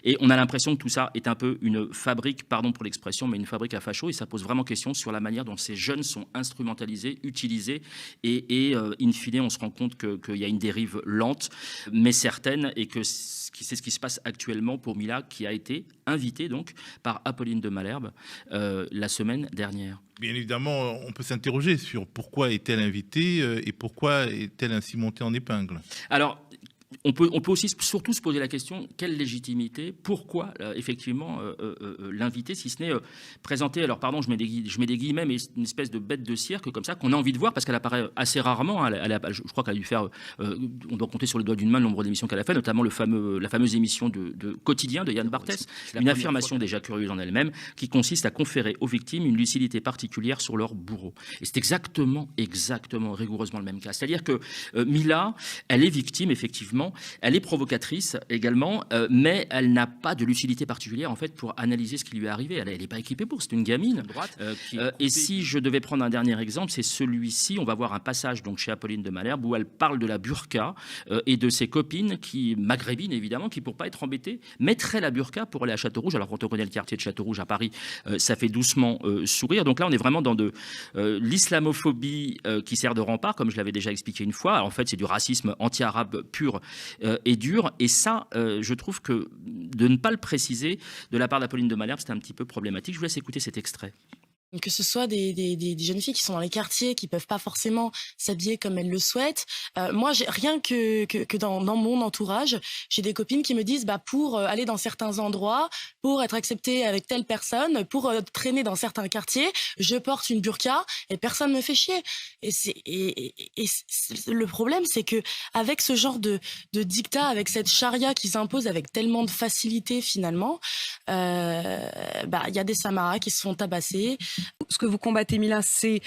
Et on a l'impression que tout ça est un peu une fabrique, pardon pour l'expression, mais une fabrique à facho, et ça pose vraiment question sur la manière dont ces jeunes sont instrumentalisés, utilisés, et in fine, on se rend compte qu'il y a une dérive lente, mais certaine, et que c'est ce qui se passe actuellement pour Mila, qui a été invitée donc par Apolline de Malherbe la semaine dernière. Bien évidemment, on peut s'interroger sur pourquoi est-elle invitée et pourquoi est-elle ainsi montée en épingle. Alors, on peut aussi surtout se poser la question, quelle légitimité, pourquoi effectivement l'inviter, si ce n'est présenter, alors pardon, je mets des guillemets, mais une espèce de bête de cirque comme ça, qu'on a envie de voir, parce qu'elle apparaît assez rarement, hein. Je crois qu'elle a dû faire, on doit compter sur les doigts d'une main le nombre d'émissions qu'elle a fait, notamment la fameuse émission de Quotidien de Yann Barthès, une affirmation déjà curieuse en elle-même, qui consiste à conférer aux victimes une lucidité particulière sur leur bourreau. Et c'est exactement, rigoureusement le même cas. C'est-à-dire que Mila, elle est victime, effectivement. Elle est provocatrice également, mais elle n'a pas de lucidité particulière en fait pour analyser ce qui lui est arrivé. Elle n'est pas équipée pour, c'est une gamine. Et si je devais prendre un dernier exemple, c'est celui-ci. On va voir un passage donc chez Apolline de Malherbe où elle parle de la burqa et de ses copines maghrébines évidemment, qui pour pas être embêtées mettraient la burqa pour aller à Châteaurouge. Alors quand on connaît le quartier de Châteaurouge à Paris, ça fait doucement sourire. Donc là on est vraiment dans de l'islamophobie qui sert de rempart, comme je l'avais déjà expliqué une fois. Alors, en fait c'est du racisme anti-arabe pur et dur. Et ça, je trouve que de ne pas le préciser de la part d'Apolline de Malherbe, c'est un petit peu problématique. Je vous laisse écouter cet extrait. Que ce soit des jeunes filles qui sont dans les quartiers, qui peuvent pas forcément s'habiller comme elles le souhaitent. Moi, rien que dans mon entourage, j'ai des copines qui me disent, pour aller dans certains endroits, pour être acceptée avec telle personne, pour traîner dans certains quartiers, je porte une burqa et personne me fait chier. Le problème, c'est que avec ce genre de dictat, avec cette charia qui s'impose avec tellement de facilité finalement, il y a des Samaras qui se font tabasser. Ce que vous combattez, Mila, c'est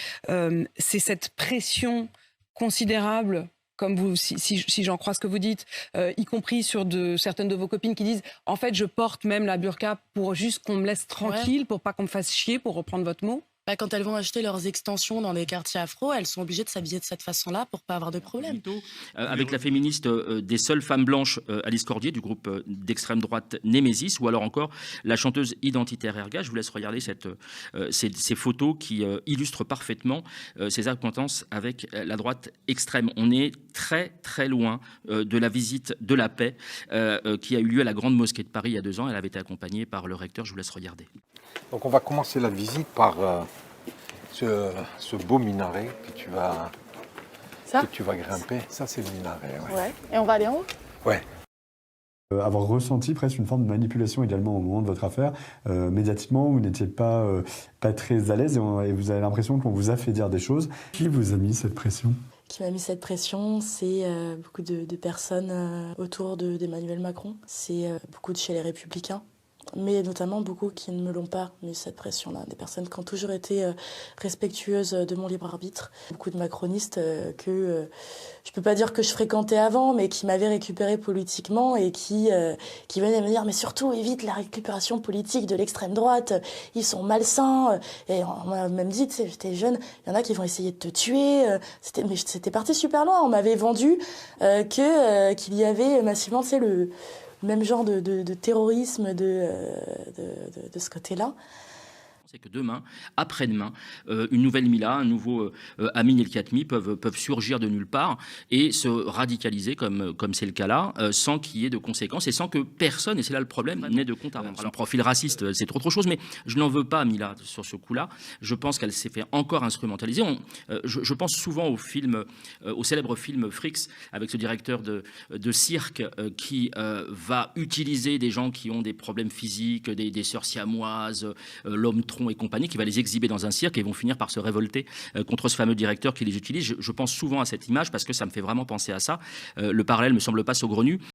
cette pression considérable, comme vous, si j'en crois ce que vous dites, y compris sur certaines de vos copines qui disent « En fait, je porte même la burqa pour juste qu'on me laisse tranquille, pour pas qu'on me fasse chier, pour reprendre votre mot ». Quand elles vont acheter leurs extensions dans des quartiers afro, elles sont obligées de s'habiller de cette façon-là pour pas avoir de problème. Avec la féministe des seules femmes blanches, Alice Cordier, du groupe d'extrême droite Némésis, ou alors encore la chanteuse identitaire Erga. Je vous laisse regarder ces photos qui illustrent parfaitement ses acquaintances avec la droite extrême. On est très très loin de la visite de la paix qui a eu lieu à la Grande Mosquée de Paris il y a 2 ans. Elle avait été accompagnée par le recteur. Je vous laisse regarder. Donc on va commencer la visite par ce beau minaret que tu vas grimper. Ça c'est le minaret. Ouais. Et on va aller en haut? Ouais. Avoir ressenti presque une forme de manipulation également au moment de votre affaire. Médiatiquement, vous n'étiez pas très à l'aise et vous avez l'impression qu'on vous a fait dire des choses. Qui vous a mis cette pression ? Qui m'a mis cette pression, c'est beaucoup de personnes autour d'Emmanuel Macron. C'est beaucoup de chez les Républicains. Mais notamment beaucoup qui ne me l'ont pas mis cette pression-là. Des personnes qui ont toujours été respectueuses de mon libre arbitre. Beaucoup de macronistes que je peux pas dire que je fréquentais avant, mais qui m'avaient récupéré politiquement et qui venaient me dire mais surtout évite la récupération politique de l'extrême droite. Ils sont malsains. Et on m'a même dit, tu sais, j'étais jeune, il y en a qui vont essayer de te tuer. Mais c'était parti super loin. On m'avait vendu qu'il y avait massivement, tu sais, le même genre de terrorisme de ce côté-là. C'est que demain, après-demain, une nouvelle Mila, un nouveau Amin El Khatmi peuvent surgir de nulle part et se radicaliser comme c'est le cas là, sans qu'il y ait de conséquences et sans que personne, et c'est là le problème, n'ait de compte à rendre. Son profil raciste, c'est autre chose, mais je n'en veux pas à Mila sur ce coup-là. Je pense qu'elle s'est fait encore instrumentaliser. Je pense souvent au célèbre film Fricks, avec ce directeur de cirque qui va utiliser des gens qui ont des problèmes physiques, des sœurs siamoises, l'homme tronc et compagnie, qui va les exhiber dans un cirque et vont finir par se révolter contre ce fameux directeur qui les utilise. Je pense souvent à cette image parce que ça me fait vraiment penser à ça. Le parallèle me semble pas saugrenu.